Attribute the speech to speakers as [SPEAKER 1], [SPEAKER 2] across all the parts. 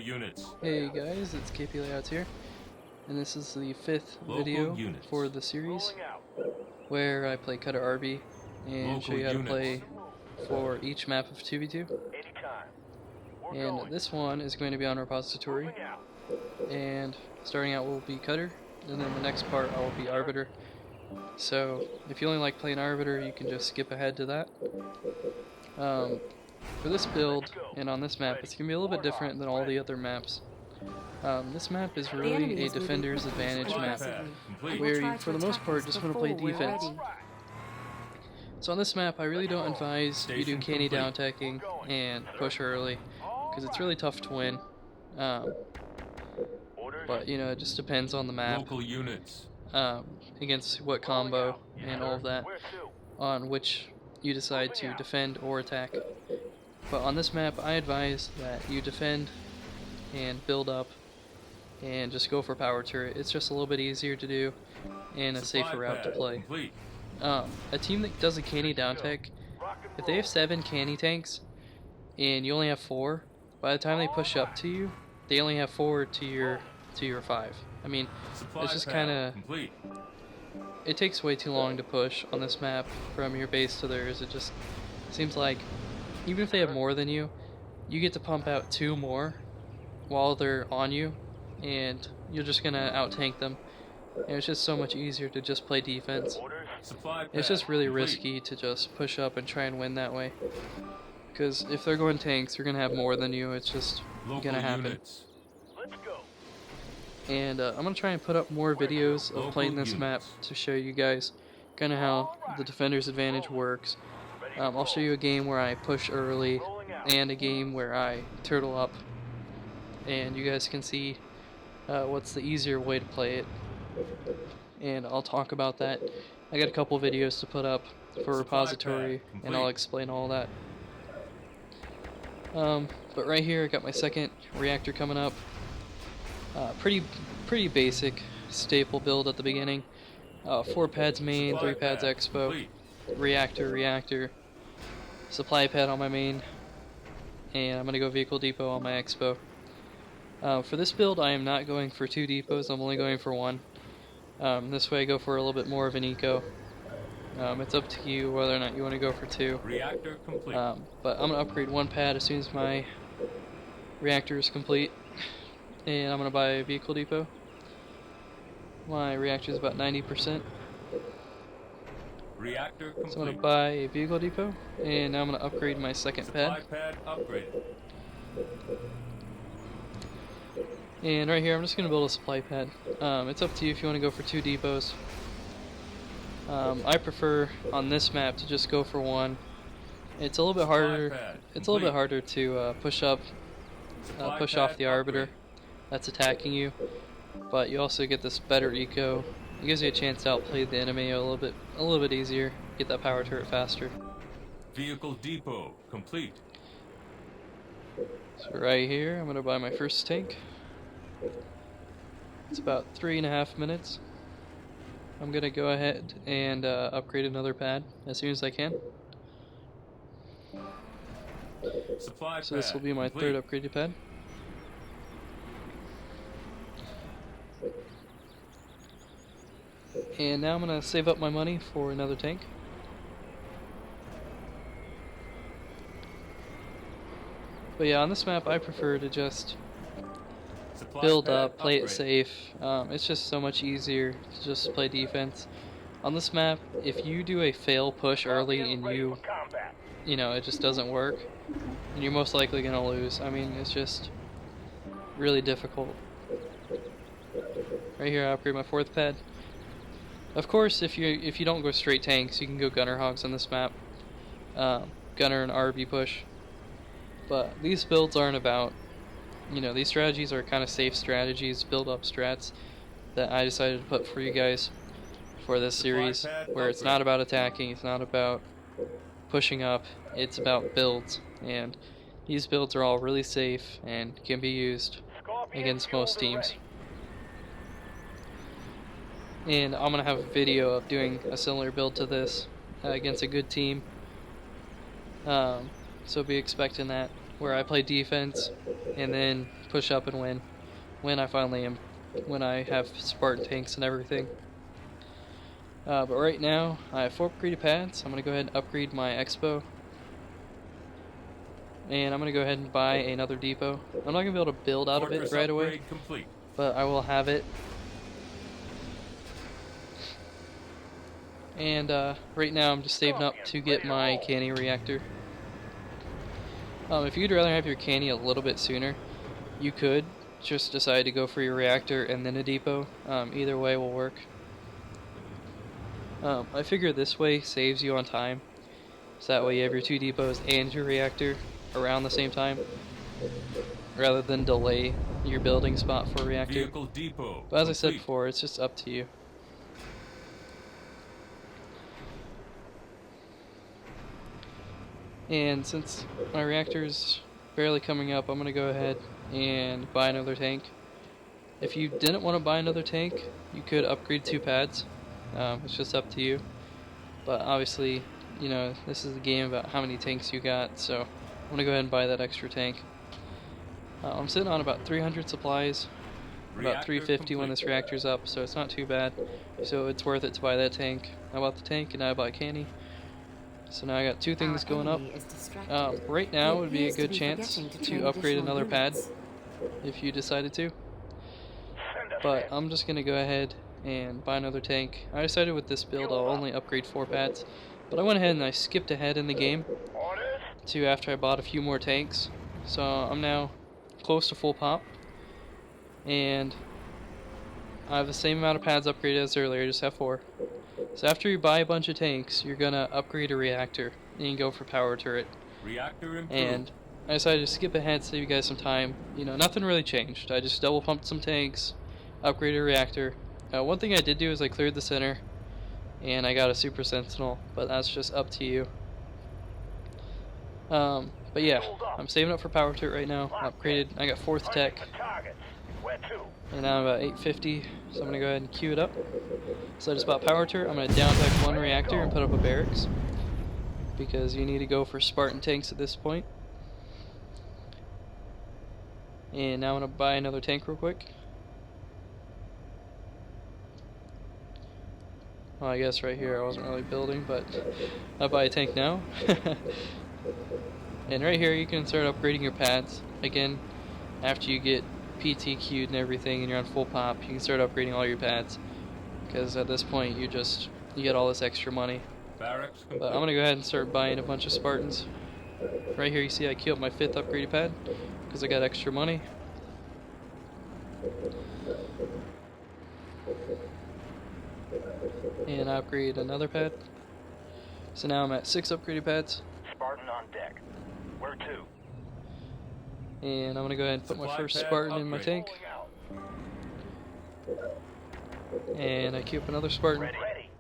[SPEAKER 1] units.
[SPEAKER 2] Hey guys, it's KP Layouts here, and this is the 5th video for the series where I play Cutter Arbiter and show you how to play for each map of 2v2. And this one is going to be on repository, and starting out will be Cutter, and then the next part I will be Arbiter. So if you only like playing Arbiter, you can just skip ahead to that. For this build and on this map, it's going to be a little bit different than all the other maps. This map is really a defender's advantage map, where you, for the most part, just want to play defense. So on this map, I really don't advise you do canny down attacking and push early, because it's really tough to win. But you know, it just depends on the map,
[SPEAKER 1] Local units.
[SPEAKER 2] Against what combo and all of that, on which you decide to defend or attack. But on this map, I advise that you defend and build up and just go for power turret. It's just a little bit easier to do and a safer route to play. A team that does a canny down tech, if they have 7 canny tanks and you only have 4, by the time they push up to you, they only have 4 to your 5. I mean, it's just kind of, it takes way too long to push on this map from your base to theirs. It just seems like even if they have more than you, you get to pump out 2 more while they're on you, and you're just gonna out-tank them. And it's just so much easier to just play defense. It's just really risky to just push up and try and win that way, because if they're going tanks, they're gonna have more than you. It's just gonna happen. And I'm gonna try and put up more videos of playing this map to show you guys kind of how the defender's advantage works. I'll show you a game where I push early and a game where I turtle up, and you guys can see what's the easier way to play it, and I'll talk about that. I got a couple videos to put up for repository, and I'll explain all that. But right here I got my second reactor coming up. Pretty basic staple build at the beginning. 4 pads main, 3 pads expo, reactor, supply pad on my main, and I'm going to go vehicle depot on my expo. For this build I am not going for 2 depots, I'm only going for 1. This way I go for a little bit more of an eco. It's up to you whether or not you want to go for 2.
[SPEAKER 1] Reactor complete.
[SPEAKER 2] But I'm going to upgrade 1 pad as soon as my reactor is complete, and I'm going to buy a vehicle depot. My reactor is about 90%.
[SPEAKER 1] Reactor complete.
[SPEAKER 2] So I'm going to buy a vehicle depot, and now I'm going to upgrade my second pad.
[SPEAKER 1] Upgraded.
[SPEAKER 2] And right here I'm just going to build a supply pad. It's up to you if you want to go for 2 depots. I prefer on this map to just go for 1. It's a little bit harder. It's a little bit harder to push off the Arbiter that's attacking you, but you also get this better eco. It gives you a chance to outplay the enemy a little bit easier, get that power turret faster.
[SPEAKER 1] Vehicle depot complete.
[SPEAKER 2] So right here I'm gonna buy my first tank. It's about 3.5 minutes. I'm gonna go ahead and upgrade another pad as soon as I can. So this will be my third upgraded pad. And now I'm going to save up my money for another tank. But yeah, on this map I prefer to just build up, play it safe. It's just so much easier to just play defense. On this map, if you do a fail push early and you know, it just doesn't work, and you're most likely going to lose. I mean, it's just really difficult. Right here I upgrade my 4th pad. Of course, if you don't go straight tanks, you can go gunner hogs on this map. Gunner and RB push. But these builds aren't about, you know, these strategies are kind of safe strategies, build up strats that I decided to put for you guys for this series, where it's not about attacking, it's not about pushing up, it's about builds. And these builds are all really safe and can be used against most teams. And I'm going to have a video of doing a similar build to this against a good team. So be expecting that where I play defense and then push up and win when I finally am, when I have Spartan tanks and everything. But right now I have 4 upgraded pads. I'm gonna go ahead and upgrade my expo, and I'm gonna go ahead and buy another depot. I'm not gonna be able to build out of it
[SPEAKER 1] Fortress
[SPEAKER 2] right away,
[SPEAKER 1] upgrade complete.
[SPEAKER 2] but I will have it. And right now I'm just saving up to get my canny reactor. If you'd rather have your canny a little bit sooner, you could just decide to go for your reactor and then a depot. Either way will work. I figure this way saves you on time, so that way you have your 2 depots and your reactor around the same time, rather than delay your building spot for a reactor.
[SPEAKER 1] Vehicle depot
[SPEAKER 2] But as I said
[SPEAKER 1] complete.
[SPEAKER 2] before, it's just up to you. And since my reactor's barely coming up, I'm going to go ahead and buy another tank. If you didn't want to buy another tank, you could upgrade 2 pads. It's just up to you. But obviously, you know, this is a game about how many tanks you got, so I'm going to go ahead and buy that extra tank. I'm sitting on about 300 supplies, about 350 when this reactor's up, so it's not too bad. So it's worth it to buy that tank. I bought the tank and now I bought canny. So now I got 2 things going up. Right now would be a good chance to upgrade another pad if you decided to. But I'm just going to go ahead and buy another tank. I decided with this build I'll only upgrade 4 pads. But I went ahead and I skipped ahead in the game to after I bought a few more tanks. So I'm now close to full pop. And I have the same amount of pads upgraded as earlier, I just have 4. So after you buy a bunch of tanks, you're gonna upgrade a reactor, and you can go for power turret.
[SPEAKER 1] Reactor improved.
[SPEAKER 2] And I decided to skip ahead, save you guys some time. You know, nothing really changed. I just double pumped some tanks, upgraded a reactor. One thing I did do is I cleared the center, and I got a super sentinel, but that's just up to you. But yeah, I'm saving up for power turret right now. Upgraded. I got 4th tech. And now I'm about 850, so I'm going to go ahead and queue it up. So I just bought power turret. I'm going to down tech 1 reactor and put up a barracks, because you need to go for Spartan tanks at this point. And now I'm going to buy another tank real quick. Well, I guess right here I wasn't really building, but I'll buy a tank now. And right here you can start upgrading your pads. Again, after you get PT queued and everything and you're on full pop, you can start upgrading all your pads, because at this point you get all this extra money.
[SPEAKER 1] Barracks complete.
[SPEAKER 2] But I'm gonna go ahead and start buying a bunch of Spartans. Right here you see I queue up my 5th upgraded pad because I got extra money. And I upgrade another pad. So now I'm at 6 upgraded pads.
[SPEAKER 3] Spartan on deck. Where to?
[SPEAKER 2] And I'm gonna go ahead and put my
[SPEAKER 1] Supply
[SPEAKER 2] first
[SPEAKER 1] pad
[SPEAKER 2] Spartan in my
[SPEAKER 1] upgrade.
[SPEAKER 2] tank. And I queue up another Spartan.
[SPEAKER 3] Ready.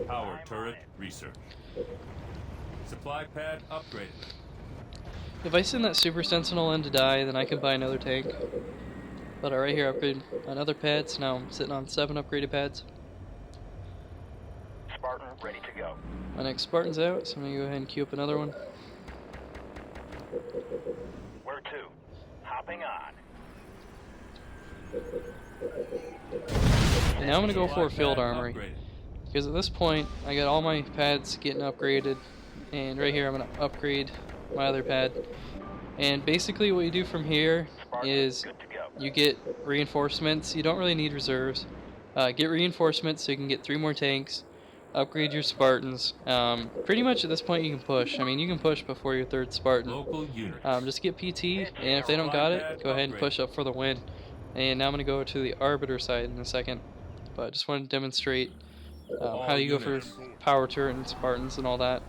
[SPEAKER 1] Power turret research. Supply pad upgraded.
[SPEAKER 2] If I send that Super Sentinel in to die, then I can buy another tank. But right here I upgrade another pad, so now I'm sitting on 7 upgraded pads.
[SPEAKER 3] Spartan ready to go.
[SPEAKER 2] My next Spartan's out, so I'm gonna go ahead and queue up another one.
[SPEAKER 3] Where to? Hopping on.
[SPEAKER 2] And now I'm gonna go for a
[SPEAKER 1] Supply
[SPEAKER 2] field
[SPEAKER 1] pad
[SPEAKER 2] armory,
[SPEAKER 1] upgraded.
[SPEAKER 2] because at this point I got all my pads getting upgraded, and right here I'm gonna upgrade my other pad. And basically what you do from here is
[SPEAKER 3] Good to go.
[SPEAKER 2] you get reinforcements. You don't really need reserves. Get reinforcements so you can get 3 more tanks. Upgrade your Spartans. Pretty much at this point you can push. I mean, you can push before your 3rd Spartan.
[SPEAKER 1] Local units.
[SPEAKER 2] Just get PT, and if they don't got it, go ahead and push up for the win. And now I'm going to go to the Arbiter side in a second. But I just want to demonstrate how you go for power turret and Spartans and all that.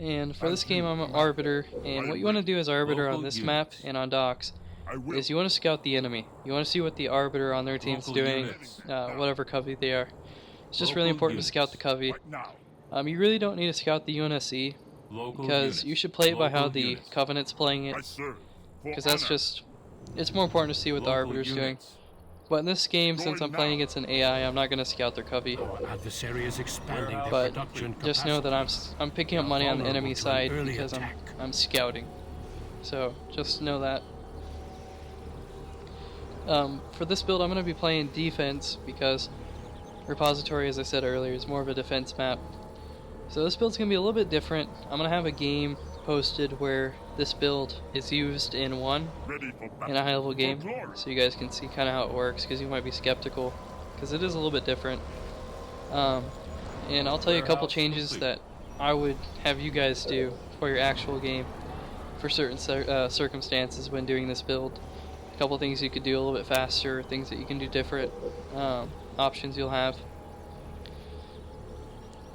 [SPEAKER 2] And for this game I'm an Arbiter, and what you want to do as Arbiter on this map and on docks is you want to scout the enemy. You want to see what the Arbiter on their team's
[SPEAKER 1] Local
[SPEAKER 2] doing,
[SPEAKER 1] units.
[SPEAKER 2] whatever covey they are. It's just really
[SPEAKER 1] Local
[SPEAKER 2] important
[SPEAKER 1] units.
[SPEAKER 2] to scout the covey. You really don't need to scout the UNSC,
[SPEAKER 1] Local
[SPEAKER 2] because
[SPEAKER 1] units.
[SPEAKER 2] you should play it by how
[SPEAKER 1] Local
[SPEAKER 2] the
[SPEAKER 1] units.
[SPEAKER 2] Covenant's playing it, because that's just, it's more important to see what the
[SPEAKER 1] Local
[SPEAKER 2] Arbiter's doing.
[SPEAKER 1] units.
[SPEAKER 2] But in this game, since I'm playing against an AI, I'm not going to scout their covey.
[SPEAKER 4] Adversary is expanding their
[SPEAKER 2] But
[SPEAKER 4] production
[SPEAKER 2] just know
[SPEAKER 4] capacity.
[SPEAKER 2] that I'm picking up money on the enemy
[SPEAKER 4] Vulnerable to an
[SPEAKER 2] side
[SPEAKER 4] early
[SPEAKER 2] because
[SPEAKER 4] attack.
[SPEAKER 2] I'm scouting. So just know that. For this build, I'm going to be playing defense because Repository, as I said earlier, is more of a defense map. So this build's going to be a little bit different. I'm going to have a game posted where this build is used in a high level game, so you guys can see kind of how it works, because you might be skeptical, because it is a little bit different. And I'll tell you a couple changes that I would have you guys do for your actual game for certain circumstances when doing this build. A couple things you could do a little bit faster, things that you can do different, options you'll have.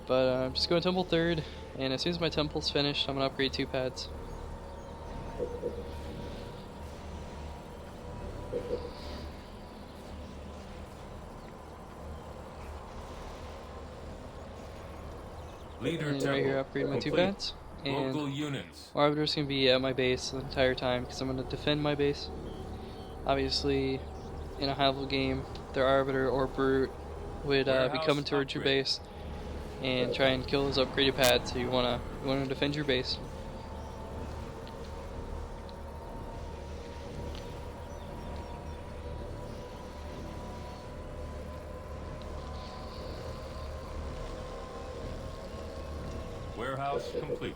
[SPEAKER 2] But I'm just going Temple 3rd, and as soon as my temple's finished, I'm going to upgrade 2 pads.
[SPEAKER 1] Leader
[SPEAKER 2] And right here, upgrade my 2
[SPEAKER 1] complete.
[SPEAKER 2] pads. And
[SPEAKER 1] Local units.
[SPEAKER 2] Arbiter's going to be at my base the entire time, because I'm going to defend my base. Obviously, in a high level game, their Arbiter or Brute would be coming towards your base and try and kill those upgraded pads, so you want to defend your base.
[SPEAKER 1] Warehouse complete.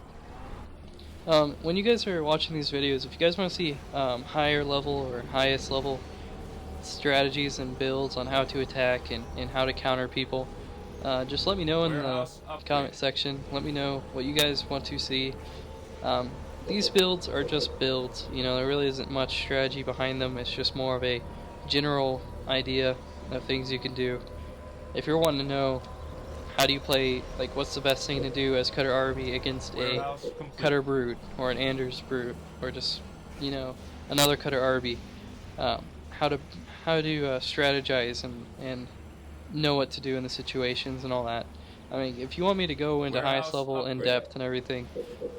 [SPEAKER 2] When you guys are watching these videos, if you guys want to see higher level or highest level strategies and builds on how to attack and how to counter people, just let me know in the comment section. Let me know what you guys want to see. These builds are just builds, you know, there really isn't much strategy behind them. It's just more of a general idea of things you can do. If you're wanting to know how do you play, like what's the best thing to do as Cutter Arby against a Cutter Brute or an Anders Brute or just, you know, another Cutter Arby, how to strategize and know what to do in the situations and all that. I mean, if you want me to go into highest level in depth and everything,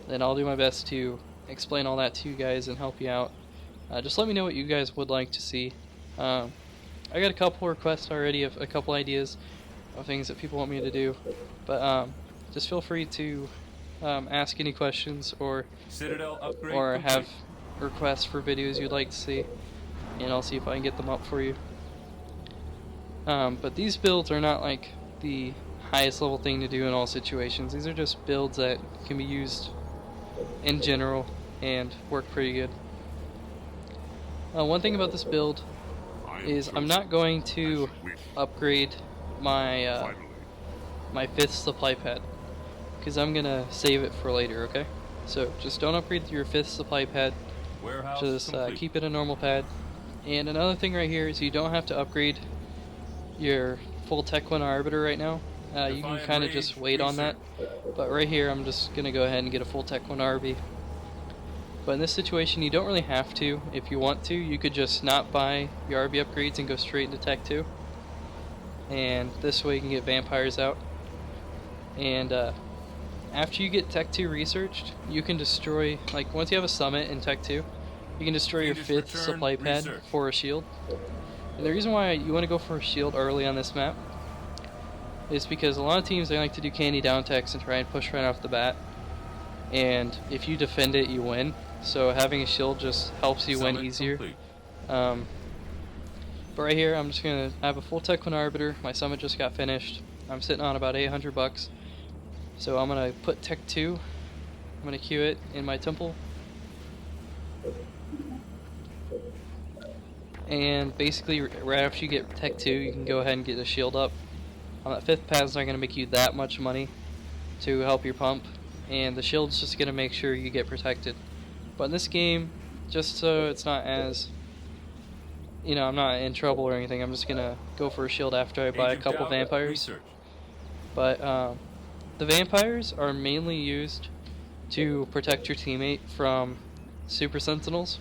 [SPEAKER 2] then I'll do my best to explain all that to you guys and help you out. Just let me know what you guys would like to see. I got a couple requests already of a couple ideas of things that people want me to do, but just feel free to ask any questions or have requests for videos you'd like to see, and I'll see if I can get them up for you. But these builds are not like the highest level thing to do in all situations. These are just builds that can be used in general and work pretty good. One thing about this build is I'm not going to upgrade my my 5th supply pad, because I'm gonna save it for later, okay? So just don't upgrade your 5th supply pad, just keep it a normal pad. And another thing right here is you don't have to upgrade your full Tech 1 Arbiter right now. You can kind of just wait on that, but right here I'm just gonna go ahead and get a full Tech 1 RB. But in this situation you don't really have to. If you want to, you could just not buy your RB upgrades and go straight into Tech 2, and this way you can get vampires out. And after you get Tech 2 researched, you can destroy, like once you have a summit in Tech 2, you can destroy your 5th supply pad for a shield. And the reason why you want to go for a shield early on this map is because a lot of teams, they like to do candy down techs and try and push right off the bat, and if you defend it, you win. So having a shield just helps you win easier. But right here, I'm just going to have a full Tech 1 Arbiter. My summit just got finished. I'm sitting on about 800 bucks. So I'm going to put Tech 2. I'm going to queue it in my temple. And basically, right after you get Tech 2, you can go ahead and get a shield up. On that 5th pad, it's not going to make you that much money to help your pump. And the shield's just going to make sure you get protected. But in this game, just so it's not as, you know, I'm not in trouble or anything, I'm just going to go for a shield after I buy a couple vampires. But the vampires are mainly used to protect your teammate from Super Sentinels.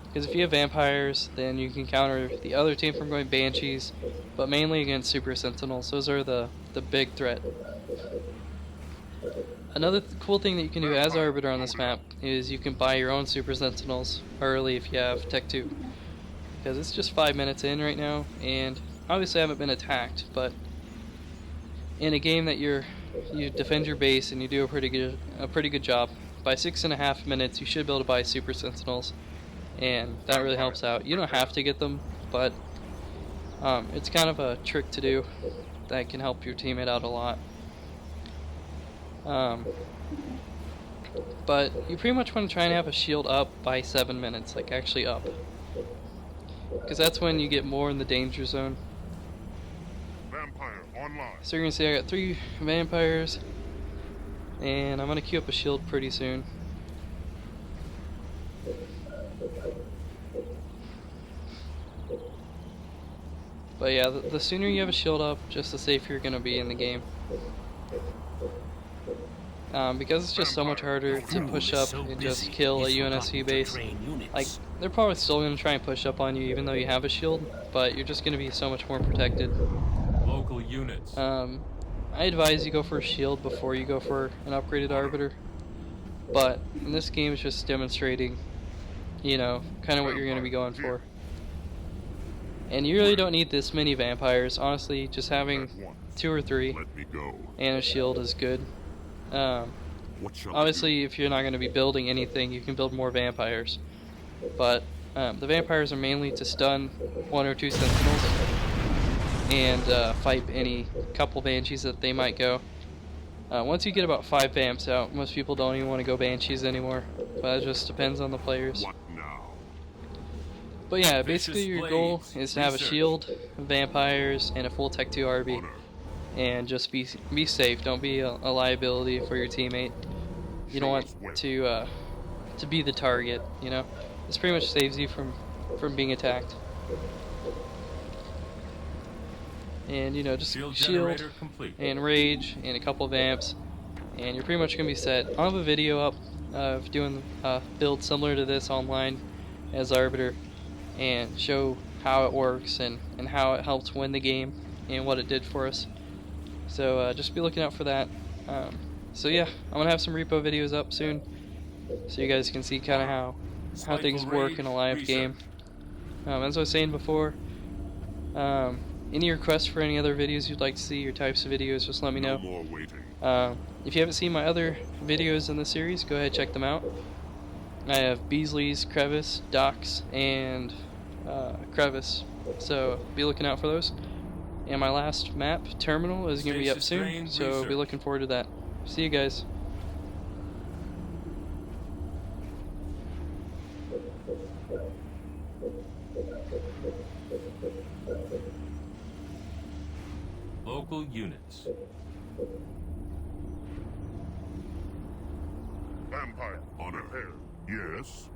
[SPEAKER 2] Because if you have vampires, then you can counter the other team from going banshees, but mainly against Super Sentinels. Those are the big threat. Another cool thing that you can do as Arbiter on this map is you can buy your own Super Sentinels early if you have Tech 2. because it's just 5 minutes in right now, and obviously I haven't been attacked, but in a game that you defend your base and you do a pretty good job, by 6.5 minutes you should be able to buy super sentinels, and that really helps out. You don't have to get them, but it's kind of a trick to do that can help your teammate out a lot. But you pretty much want to try and have a shield up by 7 minutes, like actually up, because that's when you get more in the danger zone.
[SPEAKER 5] Vampire online.
[SPEAKER 2] So you're gonna see I got 3 vampires, and I'm gonna queue up a shield pretty soon. But yeah, the sooner you have a shield up, just the safer you're gonna be in the game. Because it's just so much harder to push up and just kill a UNSC base. Like, they're probably still gonna try and push up on you even though you have a shield, but you're just gonna be so much more protected.
[SPEAKER 1] Local units.
[SPEAKER 2] I advise you go for a shield before you go for an upgraded arbiter. But in this game, it's just demonstrating, you know, kind of what you're gonna be going for. And you really don't need this many vampires. Honestly, just having 2 or 3 and a shield is good. Obviously, if you're not going to be building anything, you can build more vampires. But the vampires are mainly to stun 1 or 2 sentinels and fight any couple banshees that they might go. Once you get about 5 vamps out, most people don't even want to go banshees anymore. But it just depends on the players. But yeah, basically your goal is to have a shield, vampires, and a full Tech 2 RB. And just be safe. Don't be a liability for your teammate. You don't want to be the target, you know? This pretty much saves you from being attacked. And you know, just shield and rage and a couple of vamps, and you're pretty much gonna be set. I'll have a video up of doing build similar to this online as Arbiter, and show how it works and how it helped win the game and what it did for us. So just be looking out for that. So yeah, I'm gonna have some repo videos up soon, so you guys can see kind of how things work in a live game. As I was saying before, any requests for any other videos you'd like to see or types of videos, just let me know. If you haven't seen my other videos in the series, go ahead and check them out. I have Beasley's, Crevice, Docks, and Crevice, so be looking out for those. And my last map, Terminal, is going to be up soon, so be looking forward to that. See you guys.
[SPEAKER 1] Local units.
[SPEAKER 5] Vampire on repair. Yes.